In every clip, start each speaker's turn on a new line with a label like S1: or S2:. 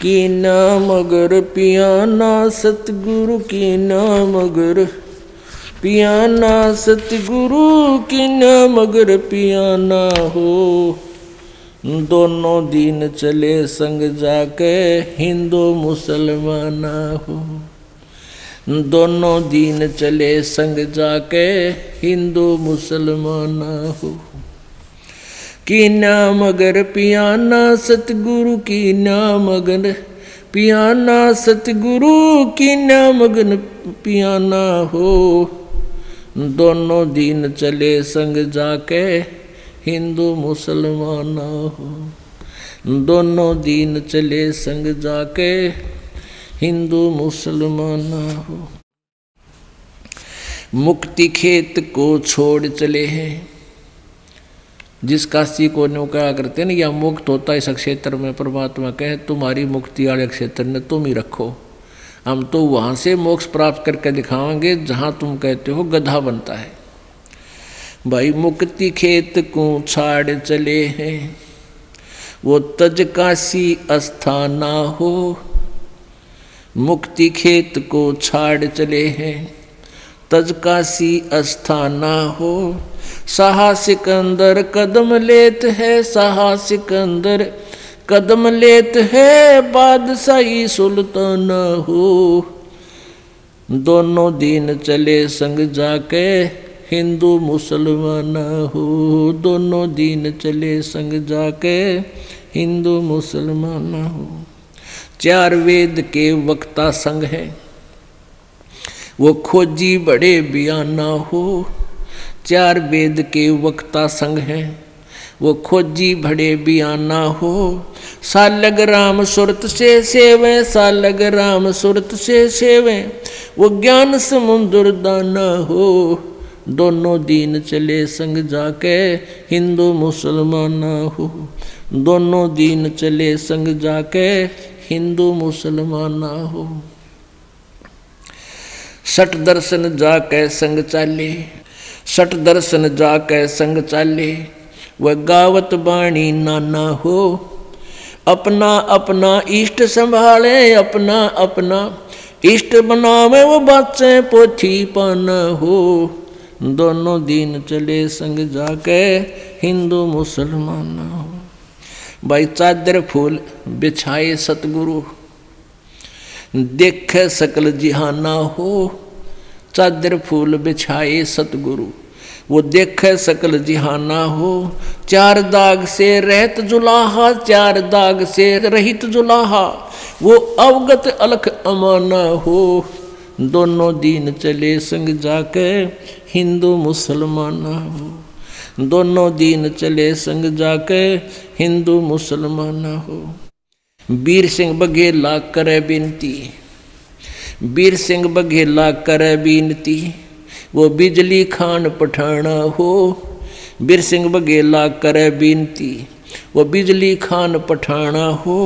S1: की नाम अगर पियाना सतगुरु की नाम अगर पियाना सतगुरु की नाम अगर पियाना हो। दोनों दीन चले संग जाके हिंदू मुसलमान हो। दोनों दीन चले संग जाके हिंदू मुसलमान हो। की नाम अगर पियाना सतगुरु की नाम अगर पियाना सतगुरु की नाम अगर पियाना हो। दोनों दीन चले संग जाके हिंदू मुसलमान हो। दोनों दीन चले संग जाके हिंदू मुसलमान हो। मुक्ति खेत को छोड़ चले हैं। जिस काशी को न्यू कहा करते ना, या मुक्त होता है इस क्षेत्र में, परमात्मा कहे तुम्हारी मुक्ति वाले क्षेत्र ने तुम ही रखो। हम तो वहां से मोक्ष प्राप्त करके दिखाएंगे जहां तुम कहते हो गधा बनता है। भाई मुक्ति खेत को छाड़ चले हैं, वो तज काशी अस्थाना हो। मुक्ति खेत को छाड़ चले हैं, तज काशी अस्थाना हो। साहसिक अंदर कदम लेत है, साहसिक अंदर कदम लेत है, बादशाही सुल्तान हो। दोनों दीन चले संग जाके हिंदू मुसलमान हो। दोनों दीन चले संग जाके हिंदू मुसलमान हो। चार वेद के वक्ता संग है, वो खोजी बड़े बयाना हो। चार वेद के वक्ता संग है, वो खोजी बड़े बयाना हो। सालग राम सुरत से सेवे, सालग राम सुरत से सेवे, वो ज्ञान समुद्र दाना हो। दोनों दीन चले संग जाके हिंदू मुसलमान हो। दोनों दीन चले संग जाके हिंदू मुसलमान हो। सठ दर्शन जाके संग चाले, सठ दर्शन जाके संग चाले, वह गावत बाणी नाना हो। अपना अपना इष्ट संभाले, अपना अपना इष्ट बनावे, वो बाचे पोथी पाना हो। दोनों दीन चले संग जाके हिंदू मुसलमान हो। भाई चादर फूल बिछाए सतगुरु, देखे सकल जिहाना हो। चादर फूल बिछाए सतगुरु, वो देखे सकल जिहाना हो। चार दाग से रहत जुलाहा, चार दाग से रहित जुलाहा, वो अवगत अलख अमाना हो। दोनों दीन चले संग जाके हिंदू मुसलमान हो। दोनों दीन चले संग जाके हिंदू मुसलमान हो। वीर सिंह बघेला करे बिनती, वीर सिंह बघेला करे बिनती, वो बिजली खान पठाना हो। वीर सिंह बघेला करे बिनती, वो बिजली खान पठाना हो।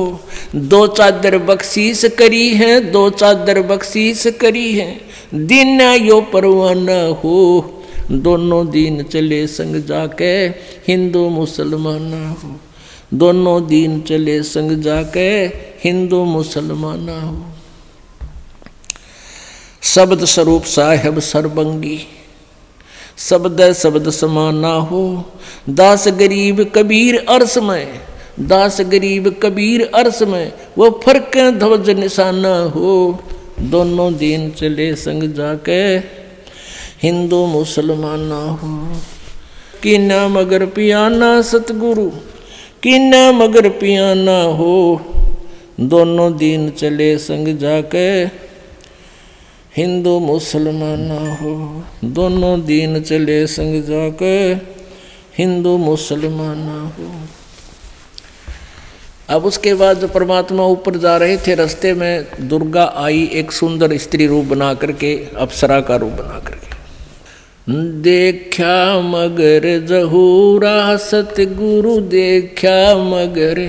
S1: दो चादर बख्शीश करी है, दो चादर बख्शीश करी है, दिन यो परवाना हो। दोनों दीन चले संग जाके हिंदू मुसलमान हो। दोनों दीन चले संग जाके हिंदू मुसलमान हो। शब्द स्वरूप साहेब सर्वंगी, शब्द शब्द समाना हो। दास गरीब कबीर अर्श में, दास गरीब कबीर अर्श में, वो फर्क ध्वज निशाना हो। दोनों दीन चले संग जाके हिंदू मुसलमान हो। की नाम अगर पियाना सतगुरु की नाम अगर पियाना हो। दोनों दीन चले संग जाके हिंदू मुसलमान हो। दोनों दीन चले संग जाके हिंदू मुसलमान हो। अब उसके बाद जो परमात्मा ऊपर जा रहे थे, रास्ते में दुर्गा आई एक सुंदर स्त्री रूप बना करके, अप्सरा का रूप बना करके। देखा मगर जहूरा सतगुरु, देखा मगर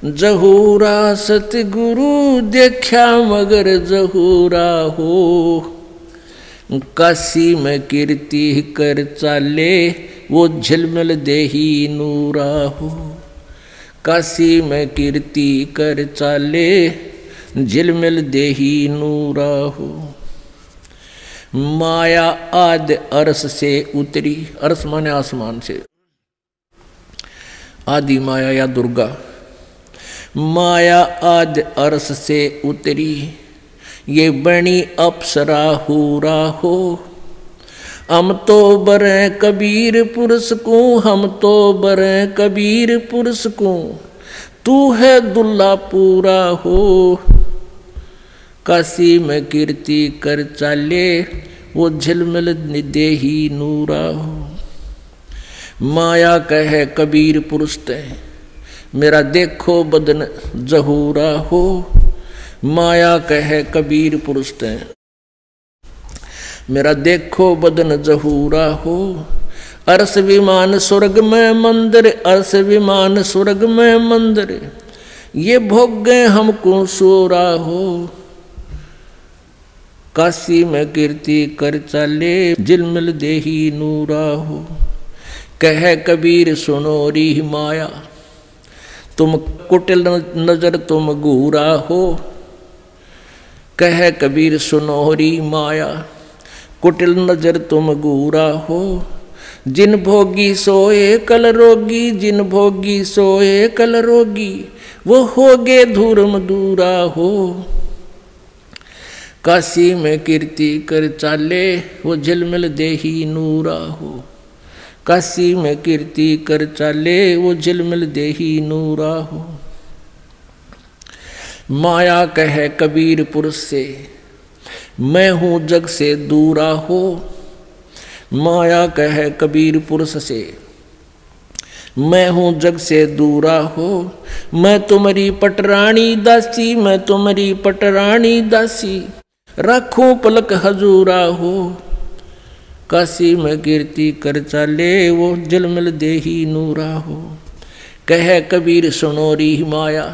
S1: जहूरा सतगुरु, देखा मगर जहूरा हो। काशी में कीर्ति कर चाले, वो झिलमिल देही नूरा हो। काशी में कीर्ति कर चाले झिलमिल देही नूरा हो। माया आदि अर्श से उतरी, अर्श माने आसमान से, आदि माया या दुर्गा। माया आदि अर्श से उतरी ये बनी अप्सरा हूरा हो। हम तो बरे कबीर पुरुष को, हम तो बरे कबीर पुरुष को, तू है दुल्ला पूरा हो। काशी में कीर्ति कर चाले वो झिलमिल देही नूरा हो। माया कहे कबीर पुरुष ते मेरा देखो बदन जहूरा हो। माया कहे कबीर पुरुष ते मेरा देखो बदन जहूरा हो। अर्श विमान स्वर्ग में मंदिर, अर्श विमान स्वर्ग में मंदिर, ये भोग गए हमको सोरा हो। काशी में कीर्ति कर चाले झिलमिल देही नूरा हो। कहे कबीर सुनो री माया, तुम कुटिल नजर तुम घूरा हो। कहे कबीर सुनो री माया, कुटिल नजर तुम घूरा हो। जिन भोगी सोए कल रोगी, जिन भोगी सोए कल रोगी, वो होगे धूर्म दूरा हो। काशी में कीर्ति कर चाले वो झिलमिल देही नूरा हो। काशी में कीर्ति कर चाले वो झिलमिल देही नूरा हो। माया कहे कबीर पुरुष से मैं हूँ जग से दूरा हो। माया कहे कबीर पुरुष से मैं हूँ जग से दूरा हो। मैं तुम्हारी पटरानी दासी, मैं तुम्हारी पटरानी दासी, रखूं पलक हजूरा हो। काशी में कीर्ति कर चाले वो झिलमिल देही नूरा हो। कहे कबीर सुनो री माया,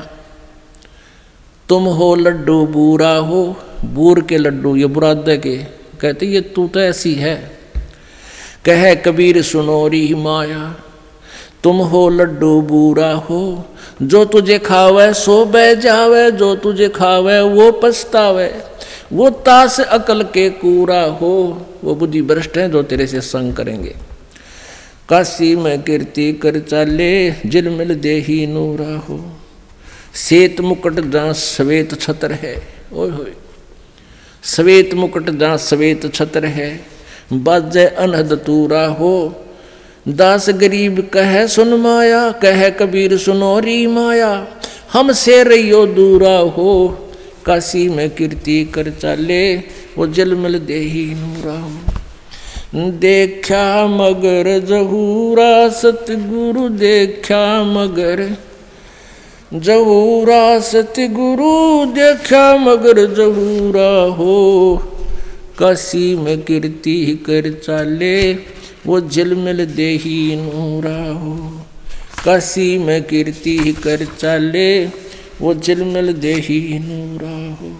S1: तुम हो लड्डू बूरा हो। बूर के लड्डू ये बुरादे के कहते ये तू तो ऐसी है। कहे कबीर सुनो री माया, तुम हो लड्डू बूरा हो। जो तुझे खावे सो बह जावे, जो तुझे खावे वो पछतावे, वो तास अकल के कूरा हो। वो बुद्धि भ्रष्ट हैं जो तेरे से संग करेंगे। काशी में कीर्ति कर चाले झिलमिल देही नूरा हो। श्वेत मुकुट जहाँ श्वेत छत्र है, ओए होए, श्वेत मुकुट जहाँ श्वेत छत्र है, बाजे अनहद तूरा हो। दास गरीब कहे सुन माया, कहे कबीर सुनो री माया, हमसे रहियो दूरा हो। काशी में कीर्ति कर चाले वो झिलमिल देही नूरा हो। देखा मगर जहूरा सतगुरु, देखा मगर जहूरा सतगुरु, देखा मगर जहूरा हो। काशी में कीर्ति कर चाले वो झिलमिल देही नूरा हो। काशी में कीर्ति कर चाले वो झिलमिल देही नूरा हो।